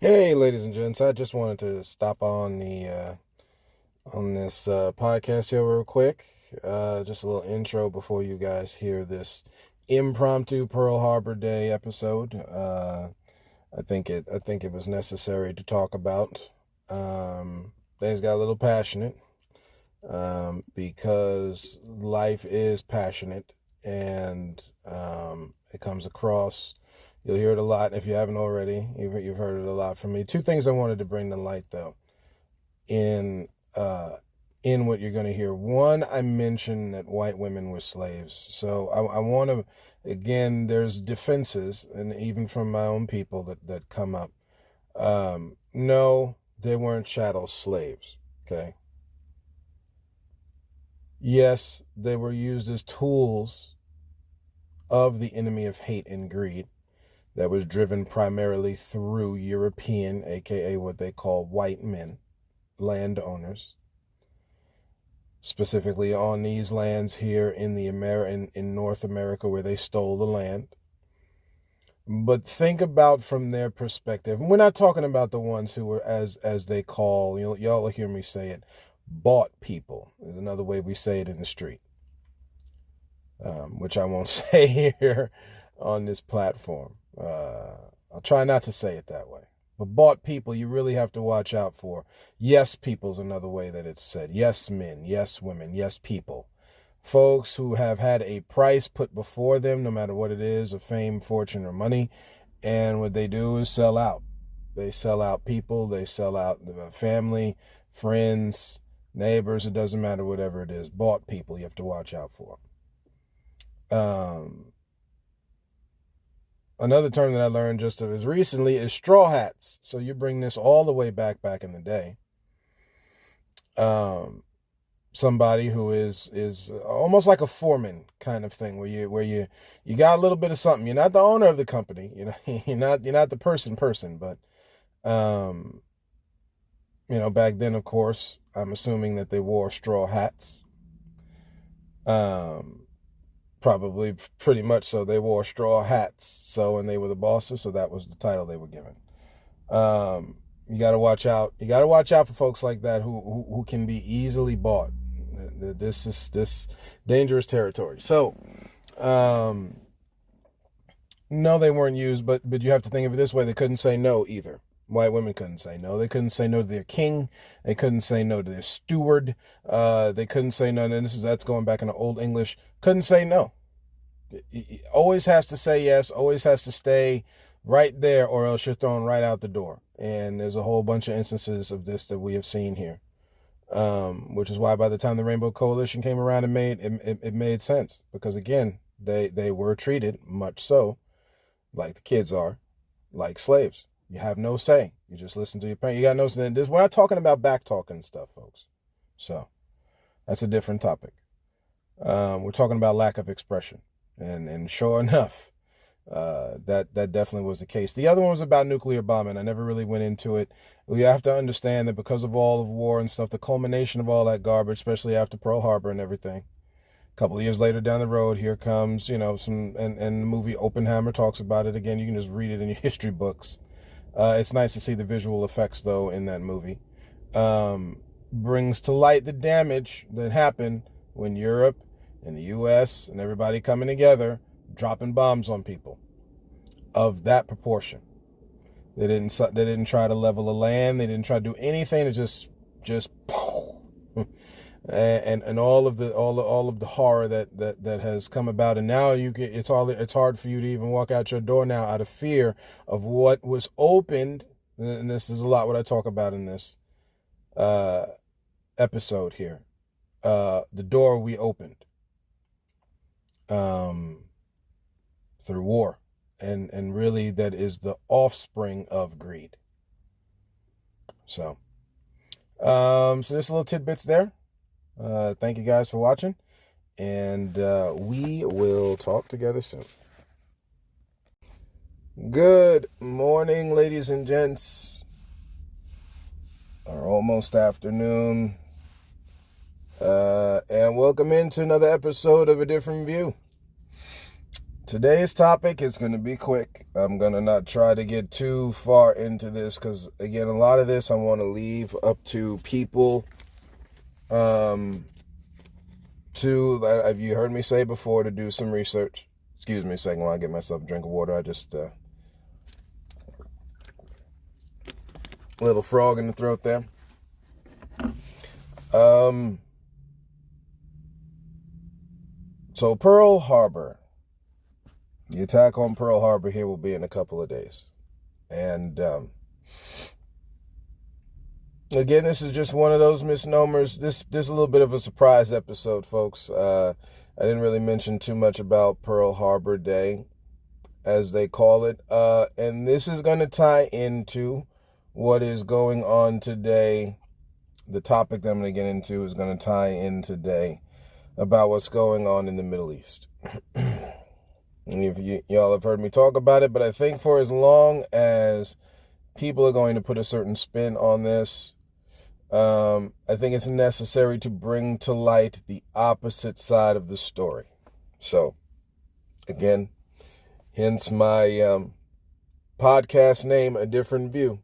Hey, ladies and gents, I just wanted to stop on this podcast here real quick. Just a little intro before you guys hear this impromptu Pearl Harbor Day episode. I think it was necessary to talk about. Things got a little passionate because life is passionate, and it comes across. You'll hear it a lot if you haven't already. You've heard it a lot from me. Two things I wanted to bring to light, though, in uh, in what you're going to hear. One, I mentioned that white women were slaves. So I want to, again, there's defenses, and even from my own people that come up. No, they weren't chattel slaves. Okay. Yes, they were used as tools of the enemy of hate and greed that was driven primarily through European, aka what they call white men, landowners, specifically on these lands here in in North America where they stole the land. But think about from their perspective. And we're not talking about the ones who were, as they call, y'all will hear me say it, bought people. There's another way we say it in the street, which I won't say here on this platform. I'll try not to say it that way. But bought people, you really have to watch out for. Yes, people's another way that it's said. Yes, men. Yes, women. Yes, people. Folks who have had a price put before them, no matter what it is, of fame, fortune, or money. And what they do is sell out. They sell out people. They sell out family, friends, neighbors. It doesn't matter, whatever it is. Bought people, you have to watch out for. Another term that I learned just as recently is straw hats. So you bring this all the way back in the day. Somebody who is almost like a foreman kind of thing, where you got a little bit of something. You're not the owner of the company. You're not the person, but um, back then, of course, I'm assuming that they wore straw hats. Um, Probably pretty much so. They wore straw hats. So, and they were the bosses. So that was the title they were given. You got to watch out. You got to watch out for folks like that who can be easily bought. This dangerous territory. So, no, they weren't used, but you have to think of it this way: they couldn't say no either. White women couldn't say no. They couldn't say no to their king. They couldn't say no to their steward. They couldn't say no. And that's going back into Old English. Couldn't say no. Always has to say yes. Always has to stay right there, or else you're thrown right out the door. And there's a whole bunch of instances of this that we have seen here, which is why by the time the Rainbow Coalition came around, it made sense, because again, they were treated much so like the kids are, like slaves. You have no say. You just listen to your parents. You got no say. We're not talking about back talking stuff, folks. So that's a different topic. We're talking about lack of expression, and sure enough, that definitely was the case. The other one was about nuclear bombing. I never really went into it. We have to understand that because of all of war and stuff, the culmination of all that garbage, especially after Pearl Harbor and everything, a couple of years later down the road, here comes, some, and the movie Oppenheimer talks about it. Again, you can just read it in your history books. It's nice to see the visual effects, though, in that movie. Brings to light the damage that happened when Europe and the U.S. and everybody coming together, dropping bombs on people of that proportion. They didn't try to level the land. They didn't try to do anything to just and all of the horror that has come about. And now it's hard for you to even walk out your door now out of fear of what was opened. And this is a lot what I talk about in this episode here. The door we opened through war, and really that is the offspring of greed. So there's a little tidbits there. Thank you guys for watching, and we will talk together soon. Good morning, ladies and gents, or almost afternoon, and welcome into another episode of A Different View. Today's topic is going to be quick. I'm going to not try to get too far into this because, again, a lot of this I want to leave up to people. Have you heard me say before, to do some research. Excuse me a second while I get myself a drink of water. I just, little frog in the throat there. So Pearl Harbor. The attack on Pearl Harbor here will be in a couple of days. And again, this is just one of those misnomers. This is a little bit of a surprise episode, folks. I didn't really mention too much about Pearl Harbor Day, as they call it. And this is going to tie into what is going on today. The topic that I'm going to get into is going to tie in today about what's going on in the Middle East. Y'all have heard me talk about it, but I think for as long as people are going to put a certain spin on this, I think it's necessary to bring to light the opposite side of the story. So, again, hence my podcast name, A Different View.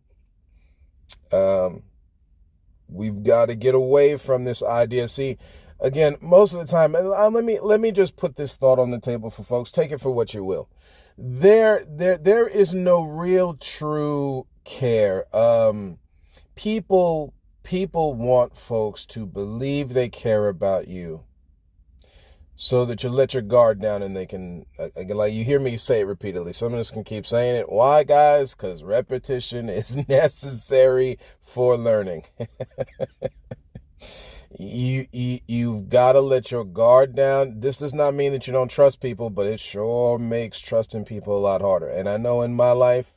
We've got to get away from this idea. See, again, most of the time, let me just put this thought on the table for folks. Take it for what you will. There is no real true care. People want folks to believe they care about you, so that you let your guard down and they can, like you hear me say it repeatedly. Some of us can keep saying it. Why, guys? Because repetition is necessary for learning. You've got to let your guard down. This does not mean that you don't trust people, but it sure makes trusting people a lot harder. And I know in my life,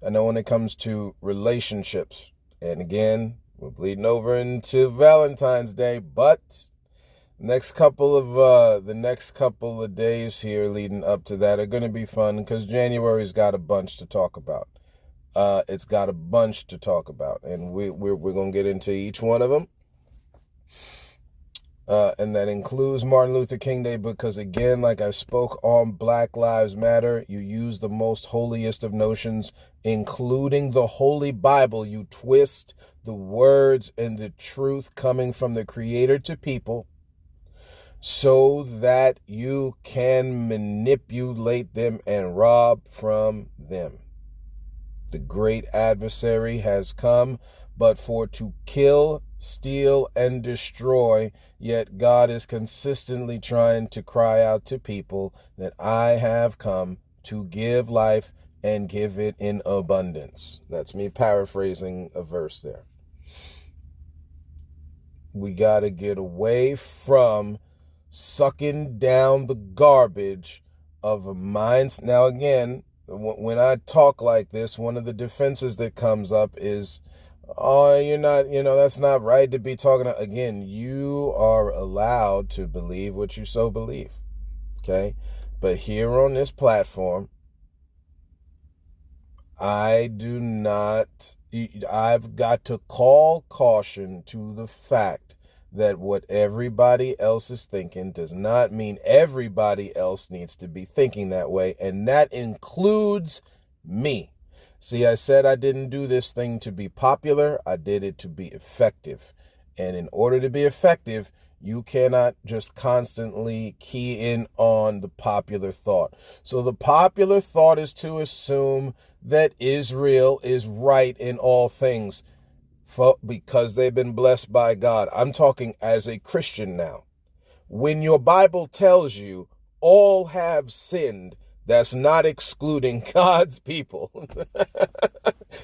I know when it comes to relationships, and again, we're bleeding over into Valentine's Day, but the next couple of days here leading up to that are going to be fun because January's got a bunch to talk about. It's got a bunch to talk about, and we're going to get into each one of them. And that includes Martin Luther King Day because, again, like I spoke on Black Lives Matter, you use the most holiest of notions, including the Holy Bible. You twist the words and the truth coming from the Creator to people so that you can manipulate them and rob from them. The great adversary has come, but for to kill, steal, and destroy, yet God is consistently trying to cry out to people that I have come to give life and give it in abundance. That's me paraphrasing a verse there. We got to get away from sucking down the garbage of minds. Now, again, when I talk like this, one of the defenses that comes up is, oh, you're not, that's not right to be talking. Again, you are allowed to believe what you so believe. Okay. But here on this platform, I've got to call caution to the fact that what everybody else is thinking does not mean everybody else needs to be thinking that way. And that includes me. See, I said I didn't do this thing to be popular. I did it to be effective. And in order to be effective, you cannot just constantly key in on the popular thought. So the popular thought is to assume that Israel is right in all things because they've been blessed by God. I'm talking as a Christian now. When your Bible tells you all have sinned, that's not excluding God's people.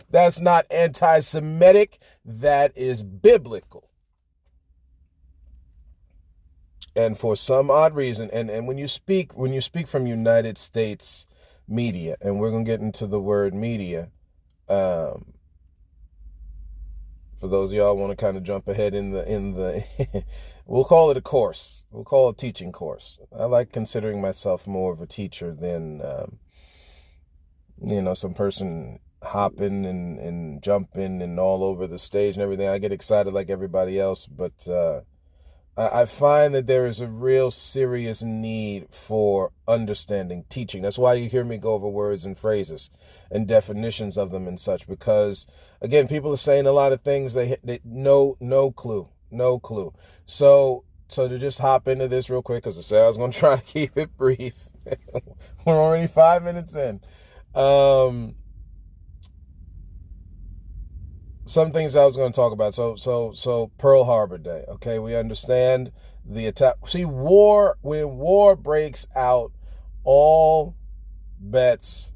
That's not anti-Semitic. That is biblical. And for some odd reason, and when you speak from United States media, and we're going to get into the word media, for those of y'all want to kind of jump ahead in the we'll call it a course. We'll call it a teaching course. I like considering myself more of a teacher than, some person hopping and jumping and all over the stage and everything. I get excited like everybody else, but I find that there is a real serious need for understanding, teaching. That's why you hear me go over words and phrases and definitions of them and such, because again, people are saying a lot of things they no clue. So to just hop into this real quick, because I said I was going to try to keep it brief. We're already 5 minutes in. Some things I was going to talk about. So Pearl Harbor Day. Okay, we understand the attack. See, when war breaks out, all bets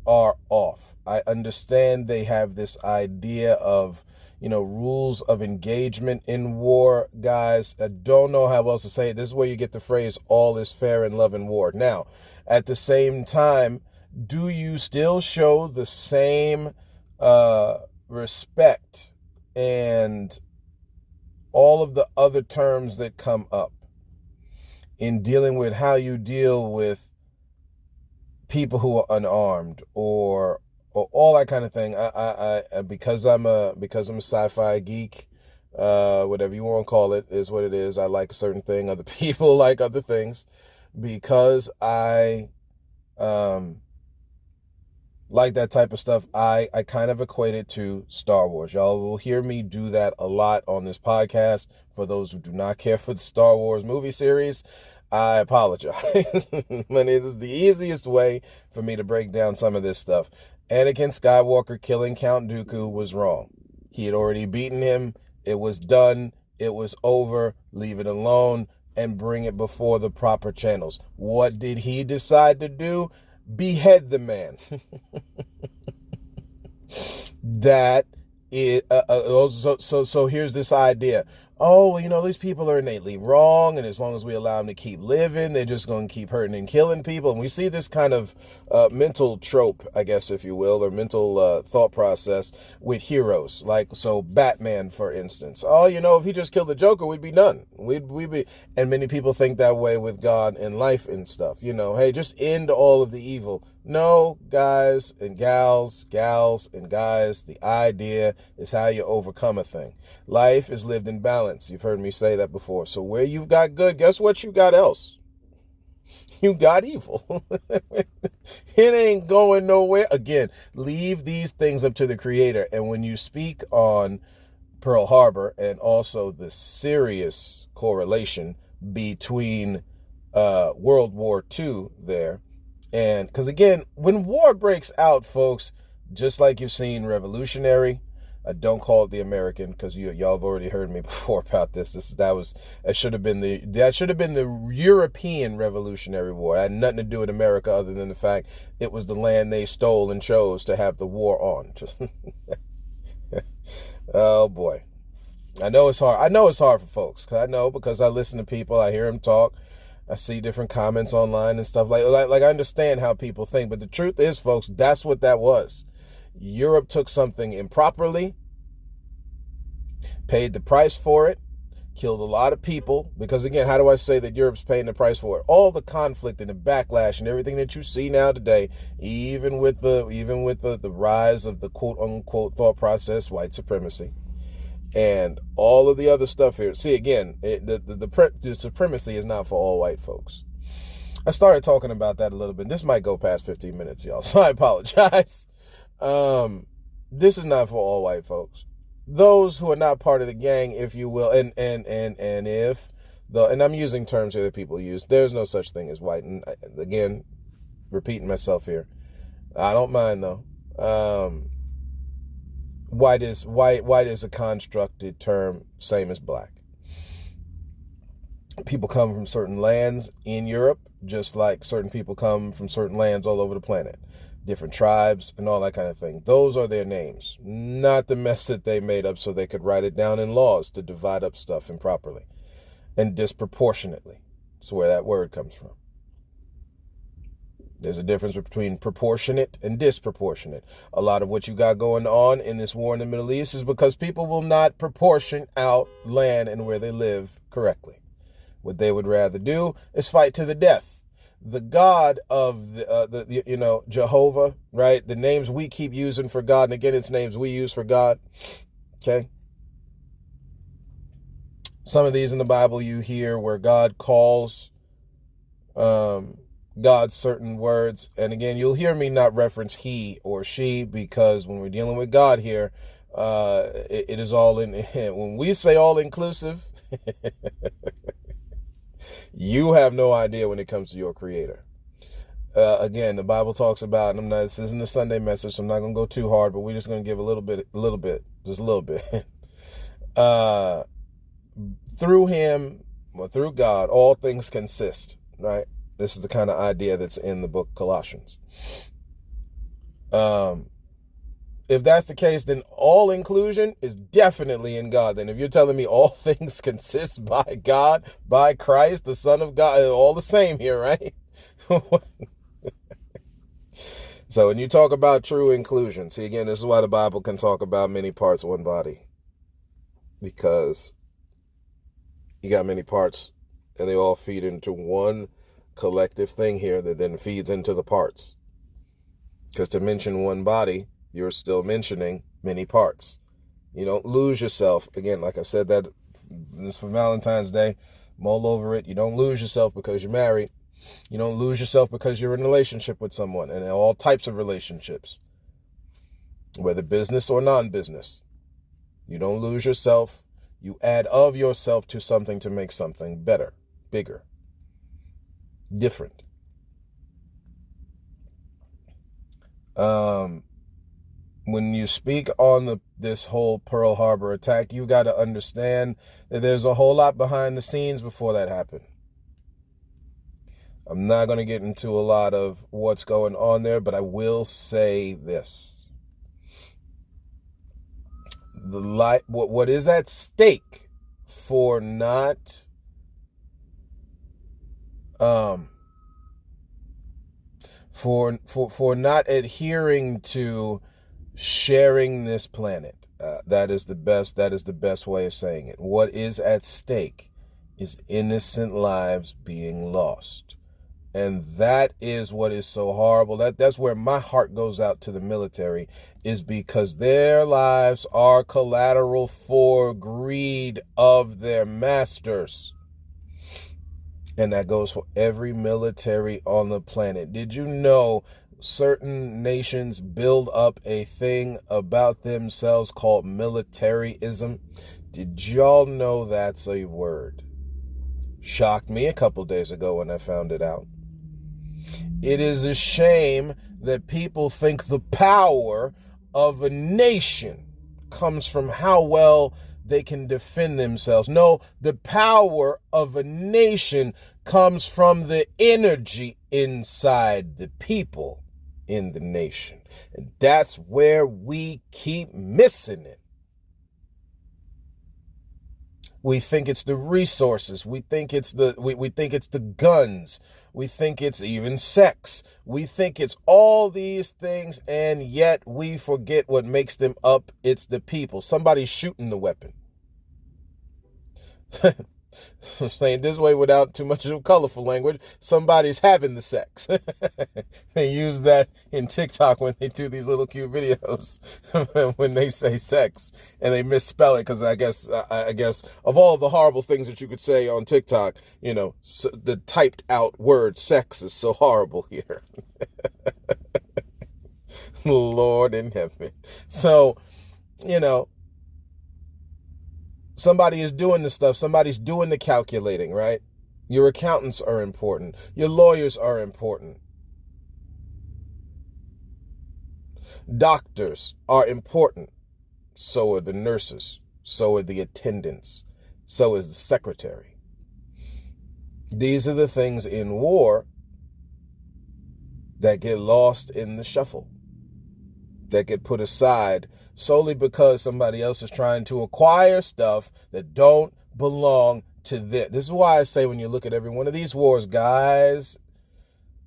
are off. I understand they have this idea of, rules of engagement in war, guys. I don't know how else to say it. This is where you get the phrase, all is fair in love and war. Now, at the same time, do you still show the same respect and all of the other terms that come up in dealing with how you deal with people who are unarmed or all that kind of thing? I because I'm a sci-fi geek, whatever you want to call it, is what it is. I like a certain thing. Other people like other things. Because I like that type of stuff, I kind of equate it to Star Wars. Y'all will hear me do that a lot on this podcast. For those who do not care for the Star Wars movie series, I apologize. But it is the easiest way for me to break down some of this stuff. Anakin Skywalker killing Count Dooku was wrong. He had already beaten him. It was done. It was over. Leave it alone and bring it before the proper channels. What did he decide to do? Behead the man. That is so here's this idea. Oh, these people are innately wrong, and as long as we allow them to keep living, they're just going to keep hurting and killing people. And we see this kind of mental trope, I guess, if you will, or mental thought process with heroes. Like, so Batman, for instance. Oh, if he just killed the Joker, we'd be done. We'd be, and many people think that way with God and life and stuff. Hey, just end all of the evil. No, guys and gals and guys, the idea is how you overcome a thing. Life is lived in balance. You've heard me say that before. So where you've got good, guess what you got else? You got evil. It ain't going nowhere. Again, leave these things up to the Creator. And when you speak on Pearl Harbor and also the serious correlation between World War II there, and because again, when war breaks out, folks, just like you've seen Revolutionary, I don't call it the American because y'all have already heard me before about this. That should have been the European Revolutionary War. It had nothing to do with America other than the fact it was the land they stole and chose to have the war on. Oh boy, I know it's hard. I know it's hard for folks because I listen to people, I hear them talk. I see different comments online and stuff like I understand how people think, but the truth is, folks, that's what that was. Europe took something improperly, paid the price for it, killed a lot of people. Because again, how do I say that Europe's paying the price for it? All the conflict and the backlash and everything that you see now today, even with the rise of the quote unquote thought process, white supremacy, and all of the other stuff here. See, again, the supremacy is not for all white folks. I started talking about that a little bit. This might go past 15 minutes, y'all, so I apologize. This is not for all white folks. Those who are not part of the gang, if you will, and I'm using terms here that people use. There's no such thing as white. And again, repeating myself here. I don't mind though. White is a constructed term, same as black. People come from certain lands in Europe, just like certain people come from certain lands all over the planet. Different tribes and all that kind of thing. Those are their names, not the mess that they made up so they could write it down in laws to divide up stuff improperly and disproportionately. That's where that word comes from. There's a difference between proportionate and disproportionate. A lot of what you got going on in this war in the Middle East is because people will not proportion out land and where they live correctly. What they would rather do is fight to the death. The God of the Jehovah, right? The names we keep using for God, and again, it's names we use for God. Okay. Some of these in the Bible you hear where God calls God certain words. And again, you'll hear me not reference he or she, because when we're dealing with God here, it is all in. When we say all inclusive, you have no idea when it comes to your creator. Again, the Bible talks about, and this isn't a Sunday message, so I'm not going to go too hard, but we're just going to give a little bit, just a little bit. Through him, or through God, all things consist, right? This is the kind of idea that's in the book Colossians. If that's the case, then all inclusion is definitely in God. Then if you're telling me all things consist by God, by Christ, the Son of God, all the same here, right? So when you talk about true inclusion, see, again, this is why the Bible can talk about many parts, one body. Because you got many parts and they all feed into one collective thing here that then feeds into the parts. Because to mention one body, you're still mentioning many parts. You don't lose yourself. Again, like I said, that this for Valentine's Day, mull over it. You don't lose yourself because you're married. You don't lose yourself because you're in a relationship with someone, and all types of relationships, whether business or non-business. You don't lose yourself. You add of yourself to something to make something better, bigger, different. When you speak on this whole Pearl Harbor attack, you got to understand that there's a whole lot behind the scenes before that happened. I'm not going to get into a lot of what's going on there, but I will say this. What is at stake for not for not adhering to sharing this planet. That is the best way of saying it. What is at stake is innocent lives being lost. And that is what is so horrible. That's where my heart goes out to the military, is because their lives are collateral for greed of their masters. And that goes for every military on the planet. Did you know certain nations build up a thing about themselves called militarism? Did y'all know that's a word? Shocked me a couple days ago when I found it out. It is a shame that people think the power of a nation comes from how well they can defend themselves. No, the power of a nation comes from the energy inside the people in the nation. And that's where we keep missing it. We think it's the resources. We think it's we think it's the guns. We think it's even sex. We think it's all these things, and yet we forget what makes them up. It's the people. Somebody's shooting the weapon. Saying this way without too much of colorful language, somebody's having the sex. They use that in TikTok when they do these little cute videos when they say sex and they misspell it, because I guess of all the horrible things that you could say on TikTok, you know, the typed out word sex is so horrible here. Lord in heaven. So, you know, somebody is doing the stuff. Somebody's doing the calculating, right? Your accountants are important. Your lawyers are important. Doctors are important. So are the nurses. So are the attendants. So is the secretary. These are the things in war that get lost in the shuffle, that get put aside solely because somebody else is trying to acquire stuff that don't belong to them. This is why I say, when you look at every one of these wars, guys,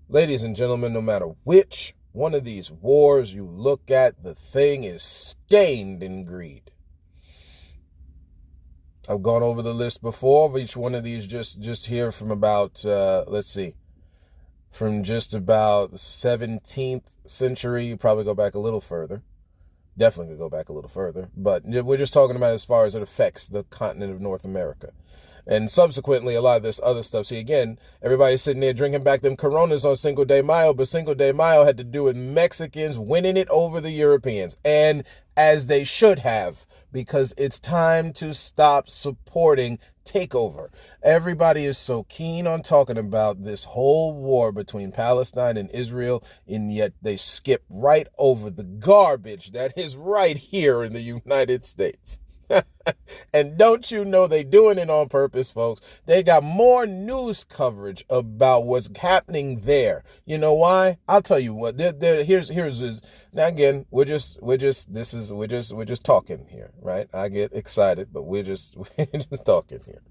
ladies and gentlemen, no matter which one of these wars you look at, the thing is stained in greed. I've gone over the list before of each one of these, just here from about, let's see, from just about the 17th century. You probably go back a little further. Definitely could go back a little further, but we're just talking about as far as it affects the continent of North America. And subsequently, a lot of this other stuff. See, again, everybody's sitting there drinking back them Coronas on Cinco de Mayo, but Cinco de Mayo had to do with Mexicans winning it over the Europeans, and as they should have, because it's time to stop supporting takeover. Everybody is so keen on talking about this whole war between Palestine and Israel, and yet they skip right over the garbage that is right here in the United States. And don't you know they doing it on purpose, folks? They got more news coverage about what's happening there. You know why? I'll tell you what. Here's now again. We're just talking here, right? I get excited, but we're just talking here.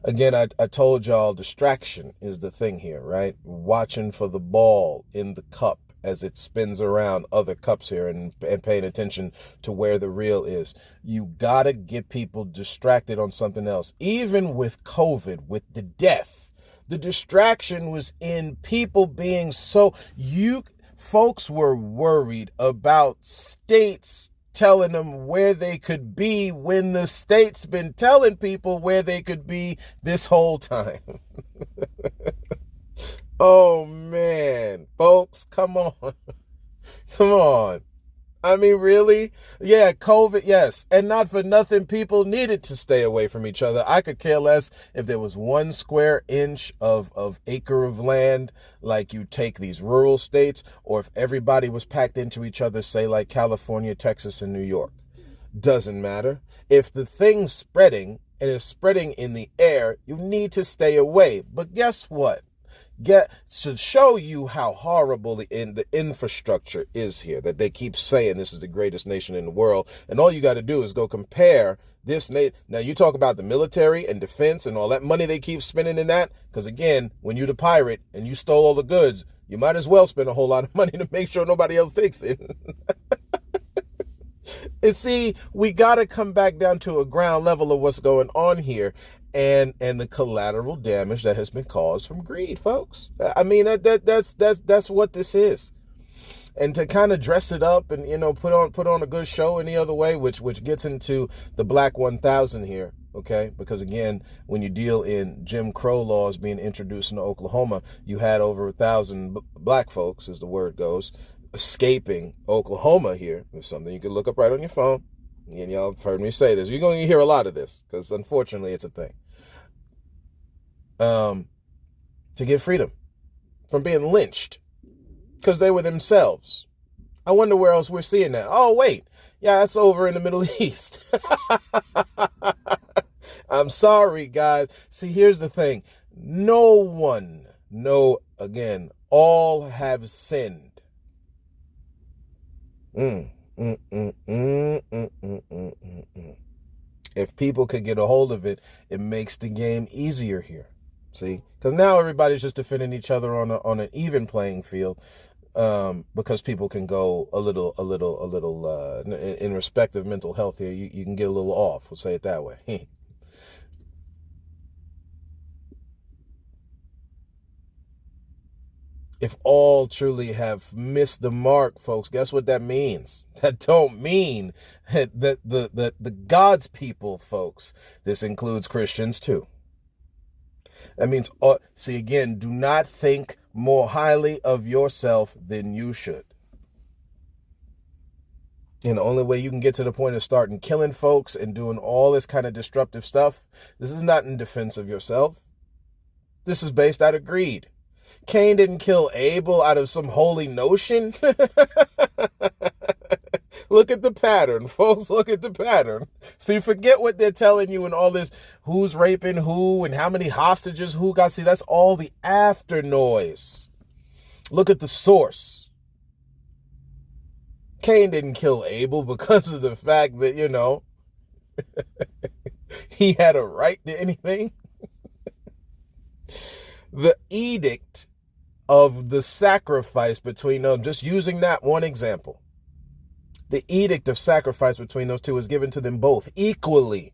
Again, I told y'all distraction is the thing here, right? Watching for the ball in the cup as it spins around other cups here and paying attention to where the real is. You gotta get people distracted on something else. Even with COVID, with the death, the distraction was in people being folks were worried about states telling them where they could be when the state's been telling people where they could be this whole time. Oh, man, folks, come on. Come on. I mean, really? Yeah, COVID, yes. And not for nothing, people needed to stay away from each other. I could care less if there was 1 square inch of acre of land, like you take these rural states, or if everybody was packed into each other, say like California, Texas, and New York. Doesn't matter. If the thing's spreading and is spreading in the air, you need to stay away. But guess what? To show you how horrible the infrastructure is here, that they keep saying this is the greatest nation in the world, and all you got to do is go compare this nation. Now you talk about the military and defense and all that money they keep spending in that, because again, when you're the pirate and you stole all the goods, you might as well spend a whole lot of money to make sure nobody else takes it. And see, we got to come back down to a ground level of what's going on here, and the collateral damage that has been caused from greed, folks. I mean, that's what this is. And to kind of dress it up and, you know, put on a good show any other way, which gets into the Black 1000 here, okay? Because again, when you deal in Jim Crow laws being introduced into Oklahoma, you had over 1,000 black folks, as the word goes, escaping Oklahoma here. There's something you can look up right on your phone. And y'all have heard me say this. You're going to hear a lot of this because unfortunately it's a thing. To get freedom from being lynched because they were themselves. I wonder where else we're seeing that. Oh, wait. Yeah, that's over in the Middle East. I'm sorry, guys. See, here's the thing. Again, all have sinned. If people could get a hold of it, it makes the game easier here. See, because now everybody's just defending each other on an even playing field, because people can go a little in respect of mental health here. You can get a little off. We'll say it that way. If all truly have missed the mark, folks, guess what that means? That don't mean that the God's people, folks. This includes Christians too. That means, see, again, do not think more highly of yourself than you should. And the only way you can get to the point of starting killing folks and doing all this kind of disruptive stuff, this is not in defense of yourself. This is based out of greed. Cain didn't kill Abel out of some holy notion. Look at the pattern, folks. Look at the pattern. See, forget what they're telling you and all this, who's raping who and how many hostages who got. See, that's all the after noise. Look at the source. Cain didn't kill Abel because of the fact that, you know, he had a right to anything. The edict of the sacrifice between them, just using that one example, the edict of sacrifice between those two is given to them both equally.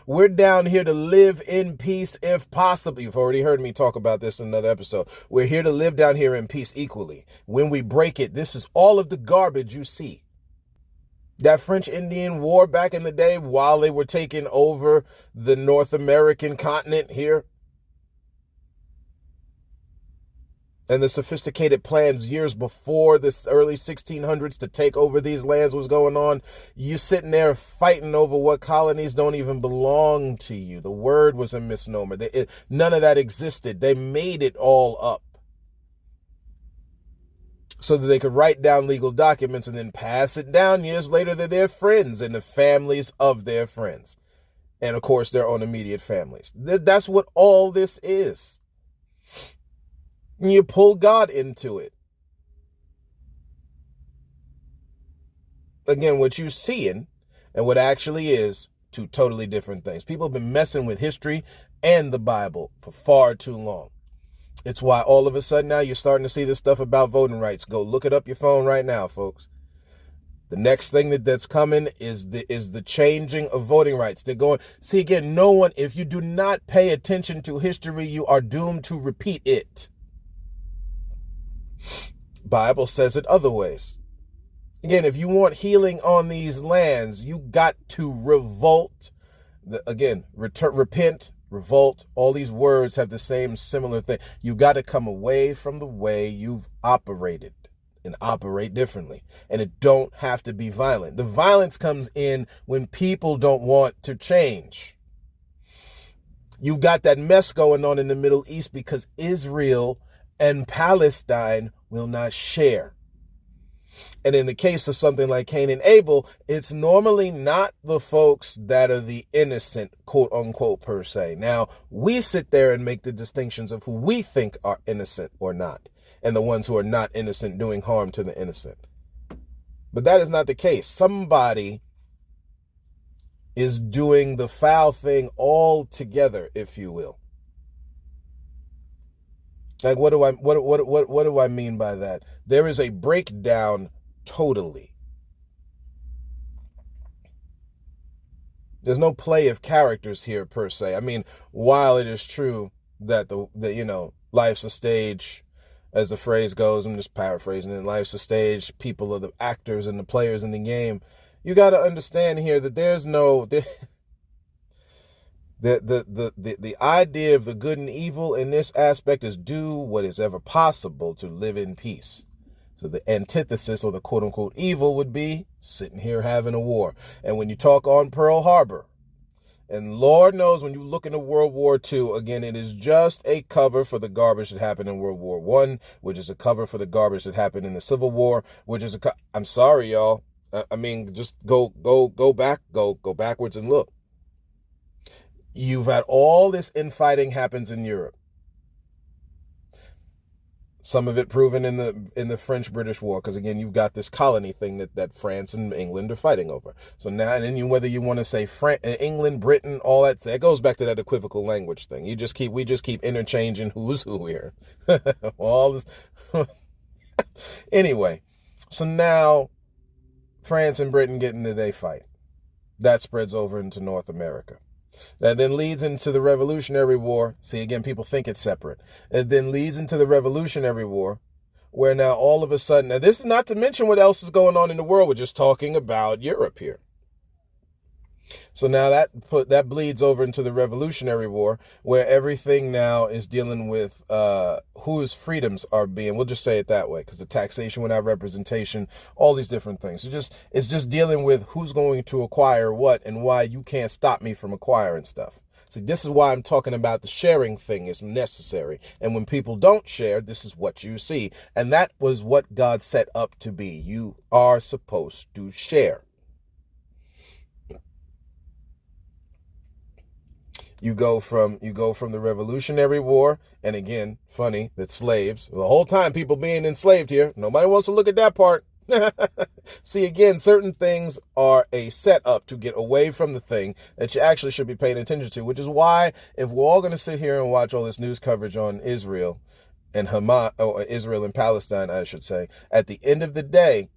We're down here to live in peace if possible. You've already heard me talk about this in another episode. We're here to live down here in peace equally. When we break it, this is all of the garbage you see. That French-Indian War back in the day, while they were taking over the North American continent here, and the sophisticated plans years before this early 1600s to take over these lands was going on, you sitting there fighting over what colonies don't even belong to you. The word was a misnomer. None of that existed. They made it all up so that they could write down legal documents and then pass it down years later to their friends and the families of their friends. And of course, their own immediate families. That's what all this is. And you pull God into it. Again, what you're seeing and what actually is two totally different things. People have been messing with history and the Bible for far too long. It's why all of a sudden now you're starting to see this stuff about voting rights. Go look it up your phone right now, folks. The next thing that's coming is the changing of voting rights. They're going, see again, no one, if you do not pay attention to history, you are doomed to repeat it. Bible says it other ways. Again, if you want healing on these lands, you got to revolt. Repent, revolt. All these words have the same similar thing. You got to come away from the way you've operated and operate differently. And it don't have to be violent. The violence comes in when people don't want to change. You've got that mess going on in the Middle East because Israel and Palestine will not share. And in the case of something like Cain and Abel, it's normally not the folks that are the innocent, quote unquote, per se. Now, we sit there and make the distinctions of who we think are innocent or not, and the ones who are not innocent doing harm to the innocent. But that is not the case. Somebody is doing the foul thing all together, if you will. Like, what do I mean by that? There is a breakdown totally. There's no play of characters here per se. I mean, while it is true that life's a stage, as the phrase goes, I'm just paraphrasing it, life's a stage, people are the actors and the players in the game. You got to understand here that there's no The idea of the good and evil in this aspect is do what is ever possible to live in peace. So the antithesis or the quote unquote evil would be sitting here having a war. And when you talk on Pearl Harbor, and Lord knows when you look into World War II, again, it is just a cover for the garbage that happened in World War I, which is a cover for the garbage that happened in the Civil War, which is I'm sorry, y'all. I mean, just go backwards and look. You've had all this infighting happens in Europe. Some of it proven in the French-British War, because again, you've got this colony thing that France and England are fighting over. So now, and then whether you want to say England, Britain, all that, it goes back to that equivocal language thing. We just keep interchanging who's who here. All this. Anyway, so now France and Britain get into their fight. That spreads over into North America. That then leads into the Revolutionary War. See, again, people think it's separate. It then leads into the Revolutionary War, where now all of a sudden, now this is not to mention what else is going on in the world. We're just talking about Europe here. So now that bleeds over into the Revolutionary War, where everything now is dealing with whose freedoms are being, we'll just say it that way, because the taxation without representation, all these different things. It's just dealing with who's going to acquire what and why you can't stop me from acquiring stuff. See, this is why I'm talking about the sharing thing is necessary. And when people don't share, this is what you see. And that was what God set up to be. You are supposed to share. You go from the Revolutionary War, and again, funny that slaves, the whole time people being enslaved here, nobody wants to look at that part. See, again, certain things are a setup to get away from the thing that you actually should be paying attention to, which is why if we're all going to sit here and watch all this news coverage on Israel and Hamas, or Israel and Palestine, I should say, at the end of the day,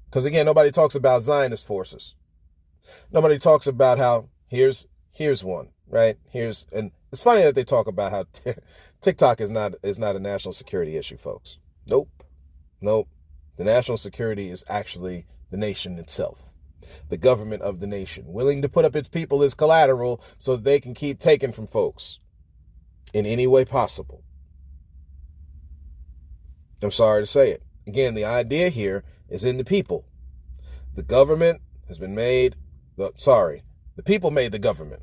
because again, nobody talks about Zionist forces. Nobody talks about how Here's one, right? And it's funny that they talk about how TikTok is not a national security issue, folks. Nope. The national security is actually the nation itself, the government of the nation, willing to put up its people as collateral so that they can keep taking from folks in any way possible. I'm sorry to say it. Again, the idea here is in the people. The government has been made, the people made the government.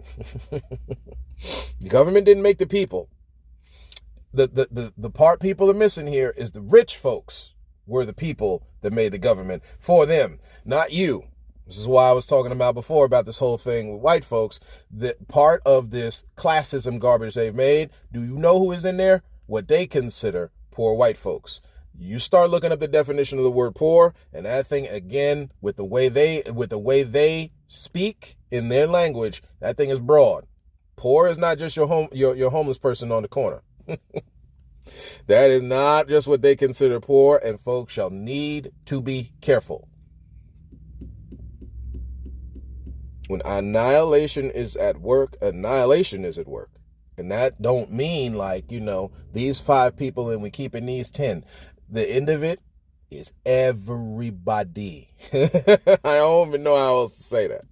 The government didn't make the people. The part people are missing here is the rich folks were the people that made the government for them, not you. This is why I was talking about before about this whole thing with white folks. That part of this classism garbage they've made, do you know who is in there? What they consider poor white folks. You start looking up the definition of the word poor, and that thing, again, with the way they speak in their language, that thing is broad. Poor is not just your homeless person on the corner. That is not just what they consider poor, and folks shall need to be careful. When annihilation is at work, annihilation is at work. And that don't mean like, these 5 people and we keeping these 10. The end of it is everybody. I don't even know how else to say that.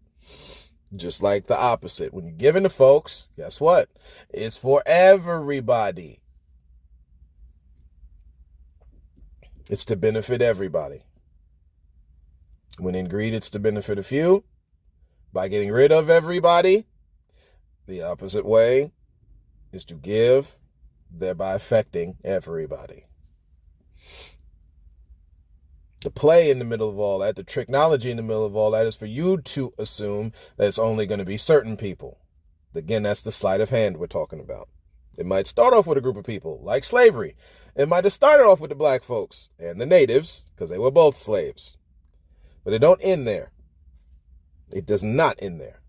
Just like the opposite. When you're giving to folks, guess what? It's for everybody. It's to benefit everybody. When in greed, it's to benefit a few. By getting rid of everybody, the opposite way is to give, thereby affecting everybody. The play in the middle of all that, the tricknology in the middle of all that, is for you to assume that it's only going to be certain people. Again, that's the sleight of hand we're talking about. It might start off with a group of people, like slavery. It might have started off with the black folks and the natives, because they were both slaves. But it don't end there. It does not end there.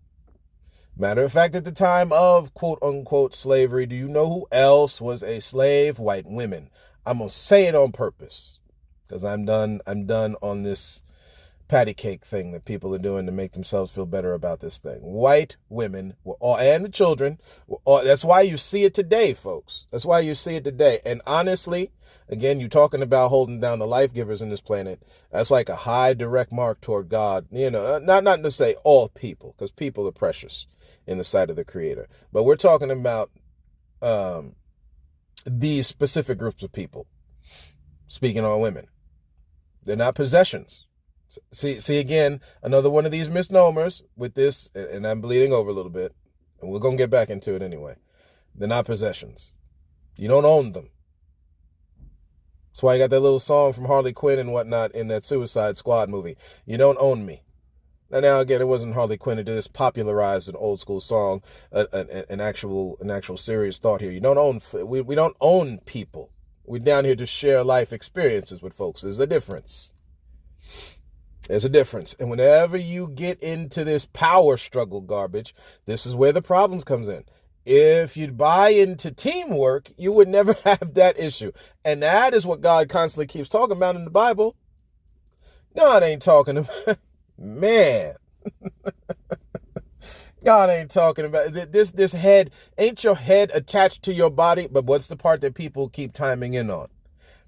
Matter of fact, at the time of quote-unquote slavery, do you know who else was a slave? White women. I'm going to say it on purpose, because I'm done on this patty cake thing that people are doing to make themselves feel better about this thing. White women, and the children, that's why you see it today, folks. That's why you see it today. And honestly, again, you're talking about holding down the life givers in this planet. That's like a high direct mark toward God. Not to say all people, because people are precious in the sight of the Creator. But we're talking about these specific groups of people. Speaking on women, they're not possessions. See again, another one of these misnomers with this, and I'm bleeding over a little bit, and we're going to get back into it anyway. They're not possessions. You don't own them. That's why you got that little song from Harley Quinn and whatnot in that Suicide Squad movie. You don't own me. Now again, it wasn't Harley Quinn who just popularized an old school song, an actual serious thought here. You don't own. We don't own people. We're down here to share life experiences with folks. There's a difference. There's a difference. And whenever you get into this power struggle garbage, this is where the problems comes in. If you'd buy into teamwork, you would never have that issue. And that is what God constantly keeps talking about in the Bible. God ain't talking about, man. God ain't talking about this head. Ain't your head attached to your body? But what's the part that people keep timing in on?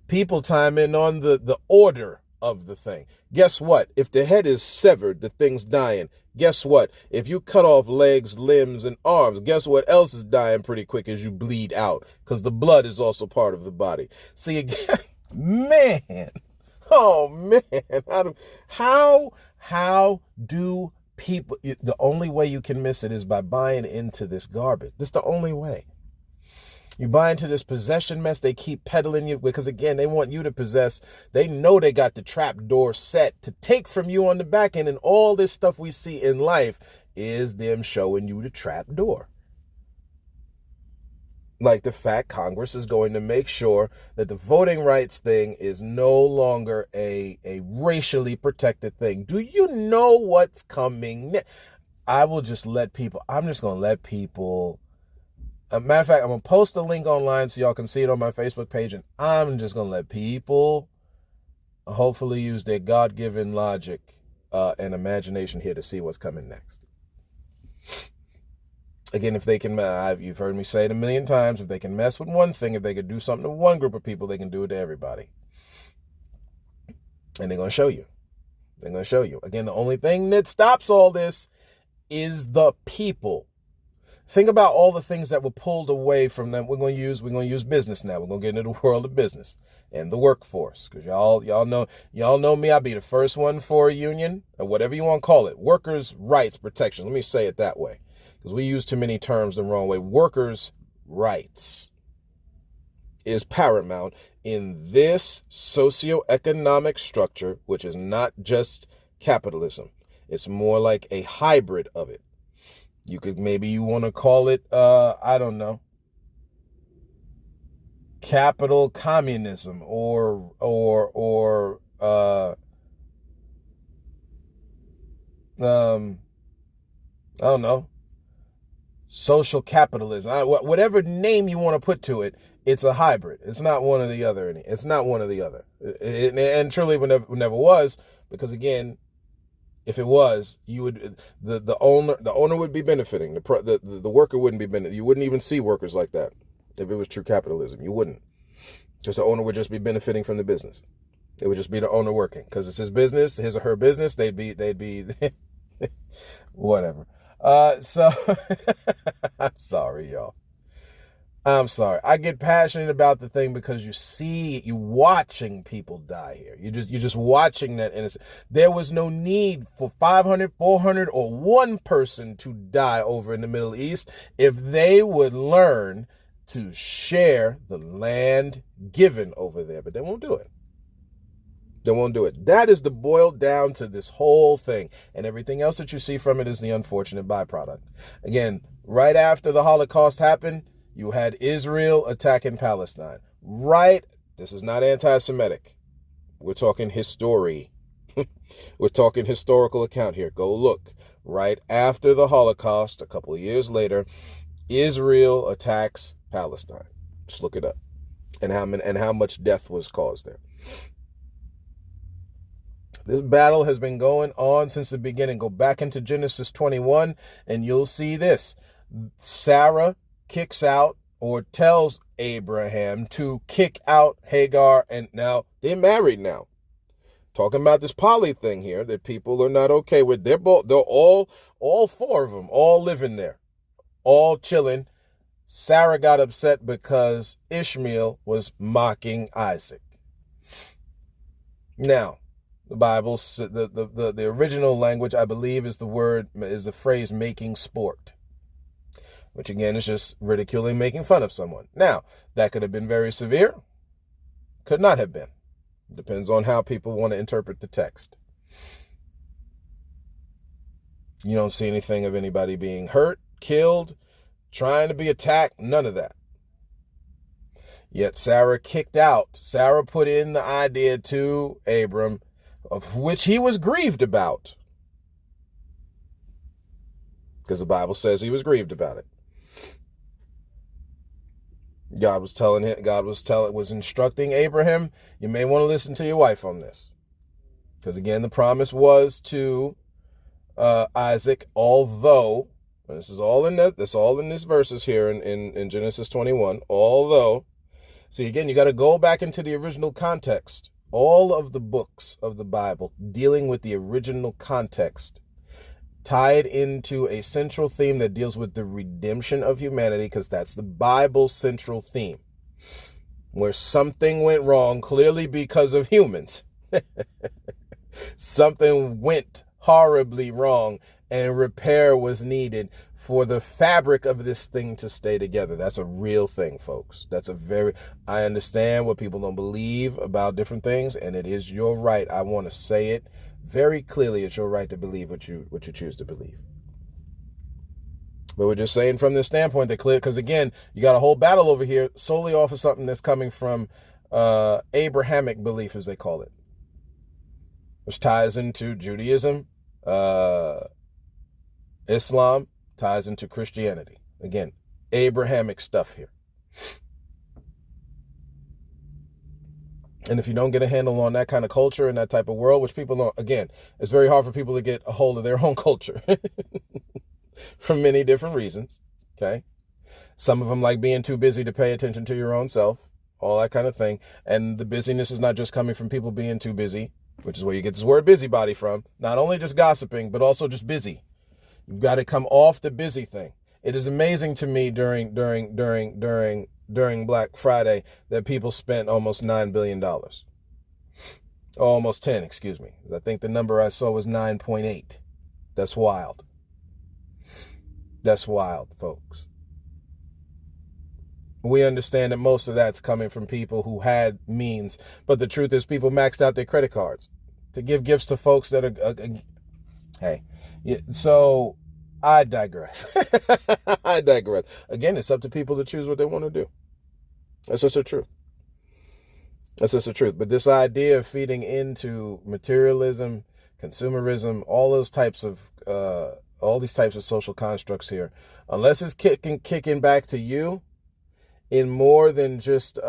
People time in on the order of the thing. Guess what? If the head is severed, the thing's dying. Guess what? If you cut off legs, limbs, and arms, guess what else is dying pretty quick as you bleed out? Because the blood is also part of the body. See, again, man. Oh, man. How do people, the only way you can miss it is by buying into this garbage. That's the only way. You buy into this possession mess. They keep peddling you because, again, they want you to possess. They know they got the trap door set to take from you on the back end. And all this stuff we see in life is them showing you the trap door. Like the fact Congress is going to make sure that the voting rights thing is no longer a racially protected thing. Do you know what's coming? I'm just going to let people. Matter of fact, I'm going to post a link online so y'all can see it on my Facebook page, and I'm just going to let people hopefully use their God-given logic and imagination here to see what's coming next. Again, if they can, you've heard me say it a million times, if they can mess with one thing, if they could do something to one group of people, they can do it to everybody. And they're going to show you. They're going to show you. Again, the only thing that stops all this is the people. Think about all the things that were pulled away from them. We're going to use business now. We're going to get into the world of business and the workforce. Because y'all know me. I'll be the first one for a union, or whatever you want to call it. Workers' rights protection. Let me say it that way, because we use too many terms the wrong way. Workers' rights is paramount in this socioeconomic structure, which is not just capitalism. It's more like a hybrid of it. Maybe you want to call it, I don't know, capital communism or I don't know, social capitalism. Whatever name you want to put to it, it's a hybrid. It's not one or the other. It's not one or the other. And truly it never was, because again, if it was, you would the owner would be benefiting. The worker wouldn't be benefiting. You wouldn't even see workers like that if it was true capitalism. You wouldn't. Just the owner would just be benefiting from the business. It would just be the owner working, because it's his business, his or her business. They'd be whatever. So I'm sorry, y'all. I'm sorry. I get passionate about the thing because you watching people die here. You're just watching that innocent. There was no need for 500, 400, or one person to die over in the Middle East if they would learn to share the land given over there. But they won't do it. They won't do it. That is the boiled down to this whole thing. And everything else that you see from it is the unfortunate byproduct. Again, right after the Holocaust happened, you had Israel attacking Palestine. This is not anti-Semitic. We're talking history. We're talking historical account here. Go look. Right after the Holocaust, a couple of years later, Israel attacks Palestine. Just look it up. And how much death was caused there. This battle has been going on since the beginning. Go back into Genesis 21 and you'll see this. Sarah kicks out, or tells Abraham to kick out Hagar, and now they're married now. Talking about this poly thing here that people are not okay with. They're all four of them, all living there, all chilling. Sarah got upset because Ishmael was mocking Isaac. Now, the Bible, the original language, I believe, is the phrase making sport, which again is just ridiculing, making fun of someone. Now, that could have been very severe. Could not have been. Depends on how people want to interpret the text. You don't see anything of anybody being hurt, killed, trying to be attacked, none of that. Yet Sarah kicked out. Sarah put in the idea to Abram, of which he was grieved about. Because the Bible says he was grieved about it. God was instructing Abraham, you may want to listen to your wife on this. Because again, the promise was to Isaac, although, and this is all in these verses here in Genesis 21, although, see again, you got to go back into the original context. All of the books of the Bible dealing with the original context, tied into a central theme that deals with the redemption of humanity, because that's the Bible's central theme. Where something went wrong, clearly because of humans. Something went horribly wrong, and repair was needed for the fabric of this thing to stay together. That's a real thing, folks. I understand what people don't believe about different things, and it is your right. I want to say it very clearly. It's your right to believe what you choose to believe. But we're just saying from this standpoint, they're clear, because again, you got a whole battle over here solely off of something that's coming from Abrahamic belief, as they call it, which ties into Judaism, Islam, ties into Christianity. Again, Abrahamic stuff here. And if you don't get a handle on that kind of culture and that type of world, which people don't, again, it's very hard for people to get a hold of their own culture for many different reasons. Okay. Some of them like being too busy to pay attention to your own self, all that kind of thing. And the busyness is not just coming from people being too busy, which is where you get this word busybody from. Not only just gossiping, but also just busy. You've got to come off the busy thing. It is amazing to me during Black Friday that people spent almost $9 billion. Almost 10, excuse me. I think the number I saw was 9.8. That's wild. That's wild, folks. We understand that most of that's coming from people who had means, but the truth is people maxed out their credit cards to give gifts to folks that are, hey, so I digress. I digress. Again, it's up to people to choose what they want to do. That's just the truth. That's just the truth. But this idea of feeding into materialism, consumerism, all these types of social constructs here, unless it's kicking back to you in more than just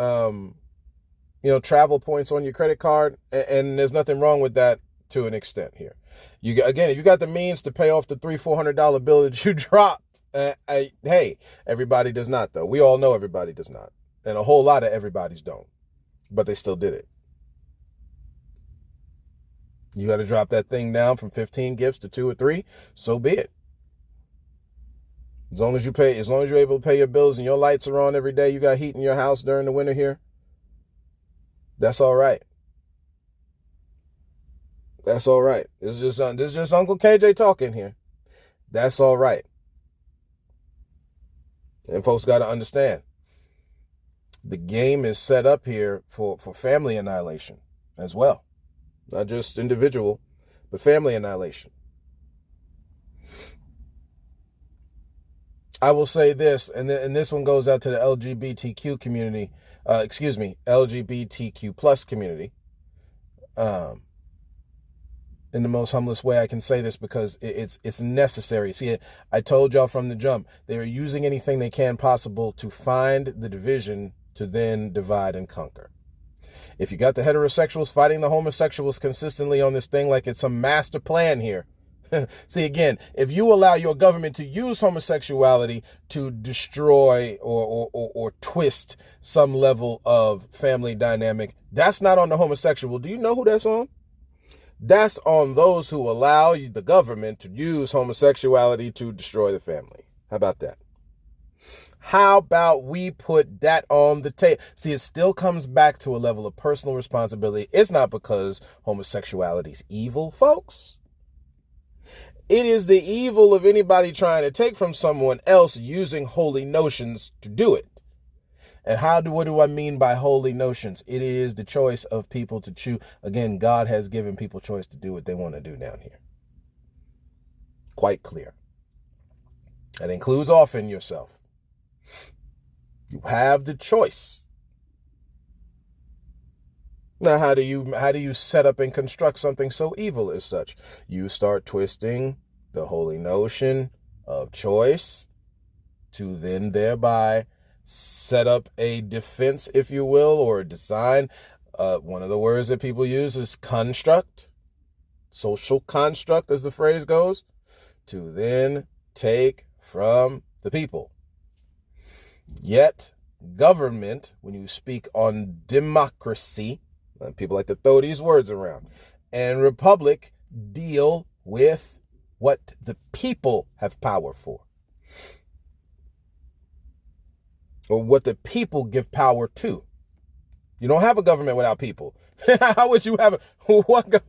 travel points on your credit card, and there's nothing wrong with that to an extent here. If you got the means to pay off the $300-$400 bill that you dropped, hey, everybody does not though. We all know everybody does not, and a whole lot of everybody's don't, but they still did it. You got to drop that thing down from 15 gifts to 2 or 3, so be it. As long as you're able to pay your bills and your lights are on every day, you got heat in your house during the winter here, that's all right. That's all right. This is just Uncle KJ talking here. That's all right. And folks got to understand, the game is set up here for family annihilation as well. Not just individual, but family annihilation. I will say this, and this one goes out to the LGBTQ community, LGBTQ plus community. In the most humblest way I can say this, because it's necessary. See, I told y'all from the jump, they're using anything they can possible to find the division to then divide and conquer. If you got the heterosexuals fighting the homosexuals consistently on this thing like it's some master plan here. See, again, if you allow your government to use homosexuality to destroy or twist some level of family dynamic, that's not on the homosexual. Do you know who that's on? That's on those who allow the government to use homosexuality to destroy the family. How about that? How about we put that on the table? See, it still comes back to a level of personal responsibility. It's not because homosexuality is evil, folks. It is the evil of anybody trying to take from someone else using holy notions to do it. And what do I mean by holy notions? It is the choice of people to choose. Again, God has given people choice to do what they want to do down here. Quite clear. That includes offing yourself. You have the choice. Now, how do you set up and construct something so evil as such? You start twisting the holy notion of choice to then thereby set up a defense, if you will, or a design. One of the words that people use is construct, social construct, as the phrase goes, to then take from the people. Yet, government, when you speak on democracy, people like to throw these words around, and republic deal with what the people have power for, or what the people give power to. You don't have a government without people. How would you have what?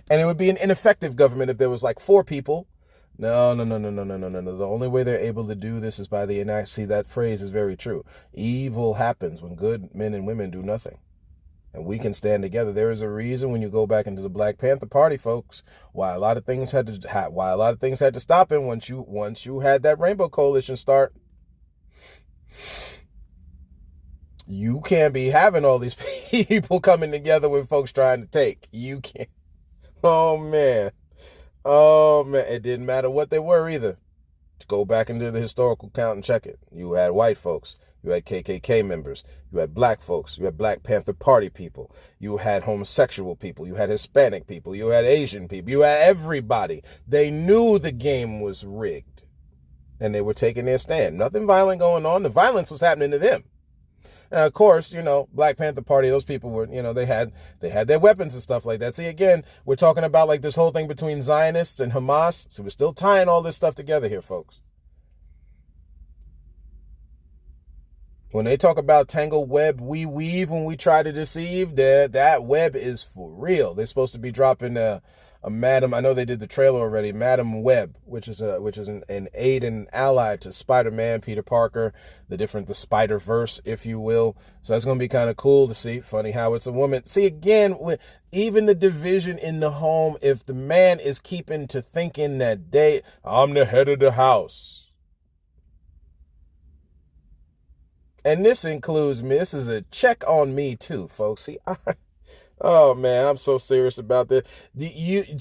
And it would be an ineffective government if there was like 4 people. No. The only way they're able to do this is by the enact. See, that phrase is very true. Evil happens when good men and women do nothing. And we can stand together. There is a reason when you go back into the Black Panther Party, folks, why a lot of things had to stop. And once you had that Rainbow Coalition start, you can't be having all these people coming together with folks trying to take. You can't. Oh man, it didn't matter what they were either. To go back into the historical count and check it. You had white folks. You had KKK members. You had black folks. You had Black Panther Party people. You had homosexual people. You had Hispanic people. You had Asian people. You had everybody. They knew the game was rigged. and they were taking their stand. Nothing violent going on. The violence was happening to them. And of course, Black Panther Party, those people were, they had their weapons and stuff like that. See, again, we're talking about like this whole thing between Zionists and Hamas. So we're still tying all this stuff together here, folks. When they talk about tangled web, we weave when we try to deceive, that web is for real. They're supposed to be dropping a Madam, I know they did the trailer already, Madam Web, which is an aid and ally to Spider-Man, Peter Parker, the Spider-Verse, if you will. So that's going to be kind of cool to see. Funny how it's a woman. See, again, even the division in the home, if the man is keeping to thinking that I'm the head of the house. And this includes me. This is a check on me too, folks. See, oh man, I'm so serious about this.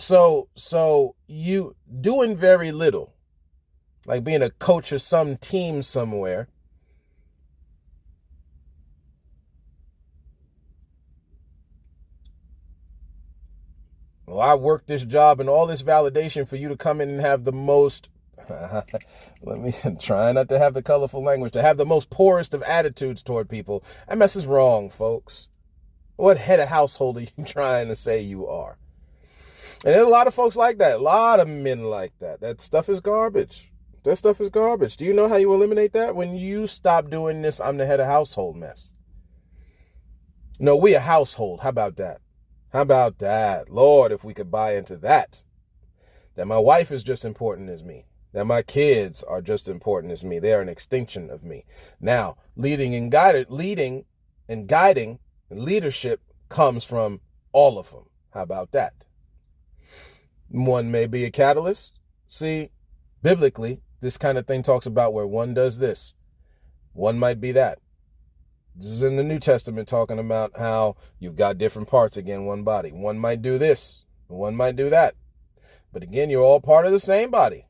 So you doing very little, like being a coach of some team somewhere. Well, I worked this job and all this validation for you to come in and have the most let me try not to have the colorful language, to have the most poorest of attitudes toward people. That mess is wrong, folks. What head of household are you trying to say you are? And there's a lot of folks like that. A lot of men like that. That stuff is garbage. That stuff is garbage. Do you know how you eliminate that? When you stop doing this, I'm the head of household mess. No, we a household. How about that? How about that? Lord, if we could buy into that. That my wife is just important as me. That my kids are just important as me. They are an extension of me. Now, leading and guiding and leadership comes from all of them. How about that? One may be a catalyst. See, biblically, this kind of thing talks about where one does this. One might be that. This is in the New Testament talking about how you've got different parts, again, one body. One might do this. One might do that. But again, you're all part of the same body.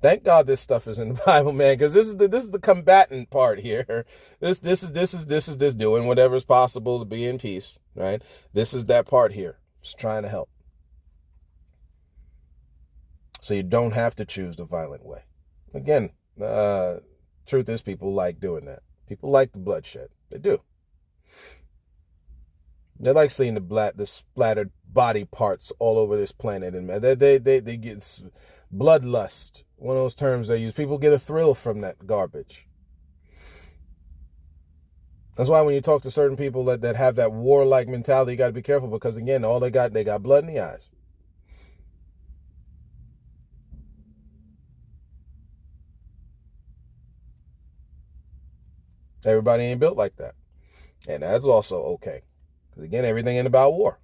Thank God this stuff is in the Bible, man, because this is the combatant part here. This is doing whatever is possible to be in peace, right? This is that part here. Just trying to help. So you don't have to choose the violent way. Again, truth is people like doing that. People like the bloodshed. They do. They like seeing the splattered body parts all over this planet, and they get bloodlust. One of those terms they use. People get a thrill from that garbage. That's why when you talk to certain people that have that warlike mentality, you got to be careful, because again, all they got blood in the eyes. Everybody ain't built like that, and that's also okay. Because again, everything ain't about war,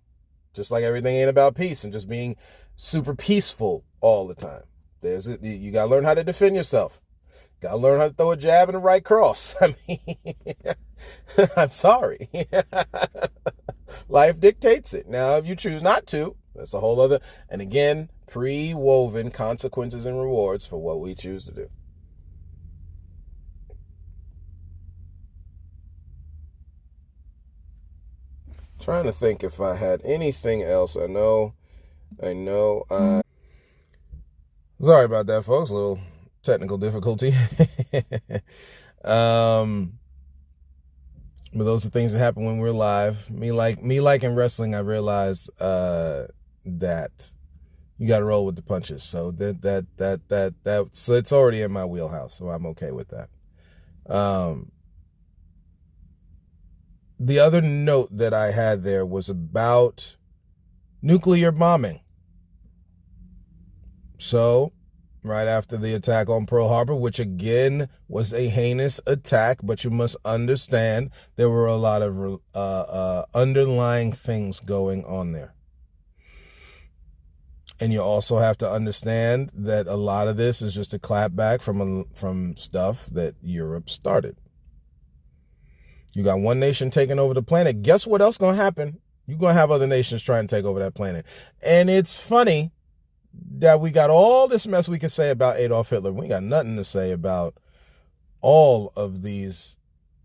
just like everything ain't about peace and just being super peaceful all the time. You got to learn how to defend yourself. Got to learn how to throw a jab and a right cross. I mean, I'm sorry. Life dictates it. Now, if you choose not to, that's a whole other, and again, pre-woven consequences and rewards for what we choose to do. Trying to think if I had anything else. I know. Sorry about that, folks. A little technical difficulty. But those are things that happen when we're live. Me liking wrestling, I realize that you got to roll with the punches. So so it's already in my wheelhouse. So I'm okay with that. The other note that I had there was about nuclear bombing. So, right after the attack on Pearl Harbor, which again was a heinous attack, but you must understand there were a lot of underlying things going on there. And you also have to understand that a lot of this is just a clapback from stuff that Europe started. You got one nation taking over the planet. Guess what else going to happen? You're going to have other nations trying to take over that planet. And it's funny that we got all this mess we can say about Adolf Hitler. We got nothing to say about all of these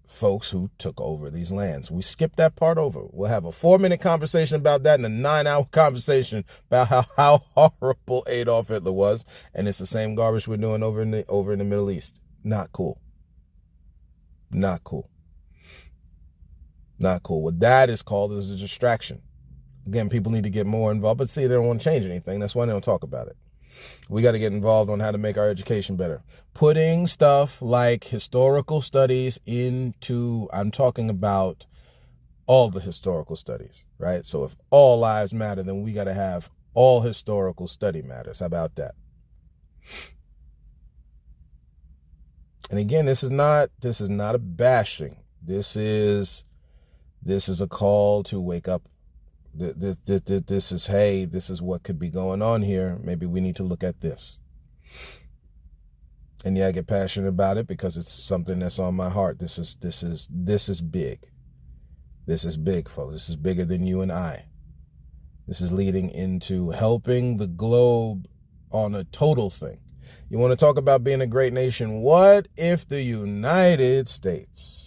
folks who took over these lands. We skipped that part over. We'll have a 4-minute conversation about that and a 9-hour conversation about how horrible Adolf Hitler was. And it's the same garbage we're doing over in the Middle East. Not cool. Not cool. Not cool. What that is called is a distraction. Again, people need to get more involved, but see, they don't want to change anything. That's why they don't talk about it. We got to get involved on how to make our education better. Putting stuff like historical studies into, I'm talking about all the historical studies, right? So if all lives matter, then we got to have all historical study matters. How about that? And again, this is not a bashing. This is a call to wake up. This is, hey, this is what could be going on here. Maybe we need to look at this. And yeah, I get passionate about it because it's something that's on my heart. This is big. This is big, folks. This is bigger than you and I. This is leading into helping the globe on a total thing. You want to talk about being a great nation? What if the United States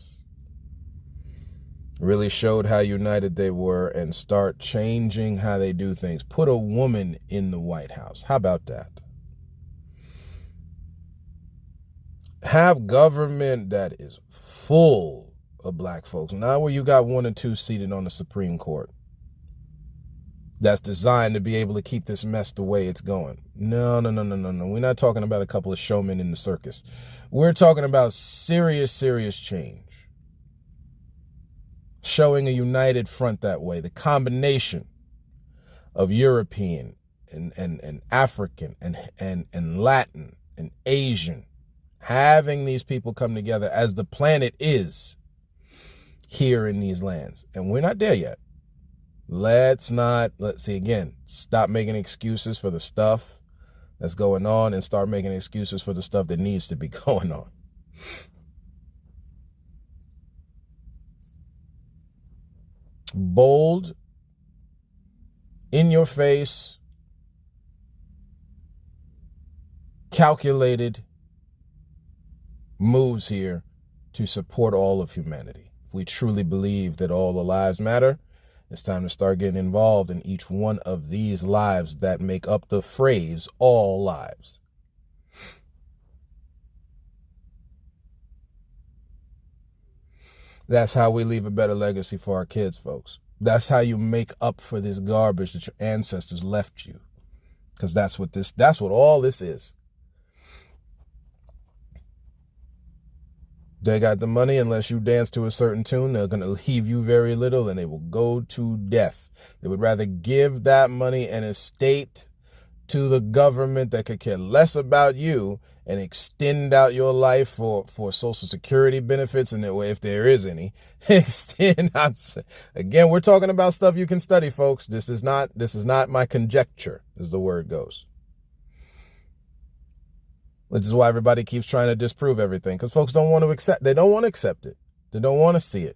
really showed how united they were and start changing how they do things? Put a woman in the White House. How about that? Have government that is full of black folks. Not where you got 1 or 2 seated on the Supreme Court. That's designed to be able to keep this mess the way it's going. No. We're not talking about a couple of showmen in the circus. We're talking about serious change. Showing a united front that way. The combination of European and African and Latin and Asian, having these people come together as the planet is here in these lands. And we're not there yet. Let's see again, stop making excuses for the stuff that's going on and start making excuses for the stuff that needs to be going on. Bold, in your face, calculated moves here to support all of humanity. If we truly believe that all the lives matter, it's time to start getting involved in each one of these lives that make up the phrase, all lives. That's how we leave a better legacy for our kids, folks. That's how you make up for this garbage that your ancestors left you. Because that's what all this is. They got the money. Unless you dance to a certain tune, they're going to leave you very little and they will go to death. They would rather give that money and estate to the government that could care less about you and extend out your life for Social Security benefits, and if there is any, extend out. Again, we're talking about stuff you can study, folks. This is not my conjecture, as the word goes. Which is why everybody keeps trying to disprove everything, because folks don't want to accept. They don't want to accept it. They don't want to see it.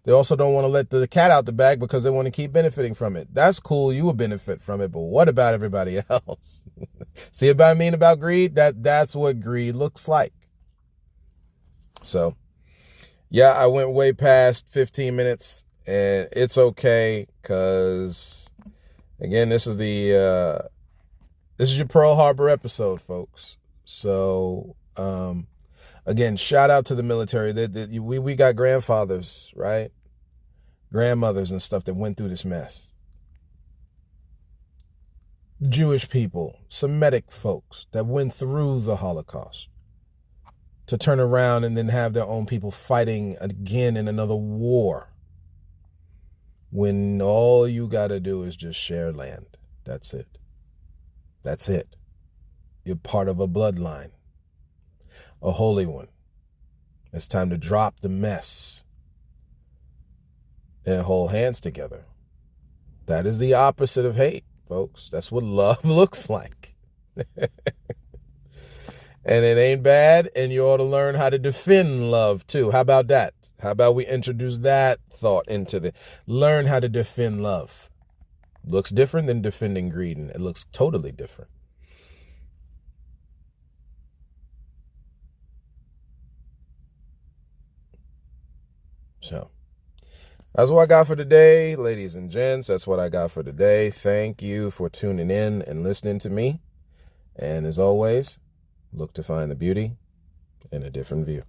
They also don't want to let the cat out the bag because they want to keep benefiting from it. That's cool. You will benefit from it. But what about everybody else? See what I mean about greed? That's what greed looks like. So, yeah, I went way past 15 minutes and it's okay. Cause again, this is your Pearl Harbor episode, folks. So, again, shout out to the military. We got grandfathers, right? Grandmothers and stuff that went through this mess. Jewish people, Semitic folks that went through the Holocaust to turn around and then have their own people fighting again in another war. When all you got to do is just share land. That's it. That's it. You're part of a bloodline. A holy one. It's time to drop the mess and hold hands together. That is the opposite of hate, folks. That's what love looks like. And it ain't bad, and you ought to learn how to defend love too. How about that? How about we introduce that thought into learn how to defend love. Looks different than defending greed, and it looks totally different. So that's what I got for today, ladies and gents. That's what I got for today. Thank you for tuning in and listening to me. And as always, look to find the beauty in a different view.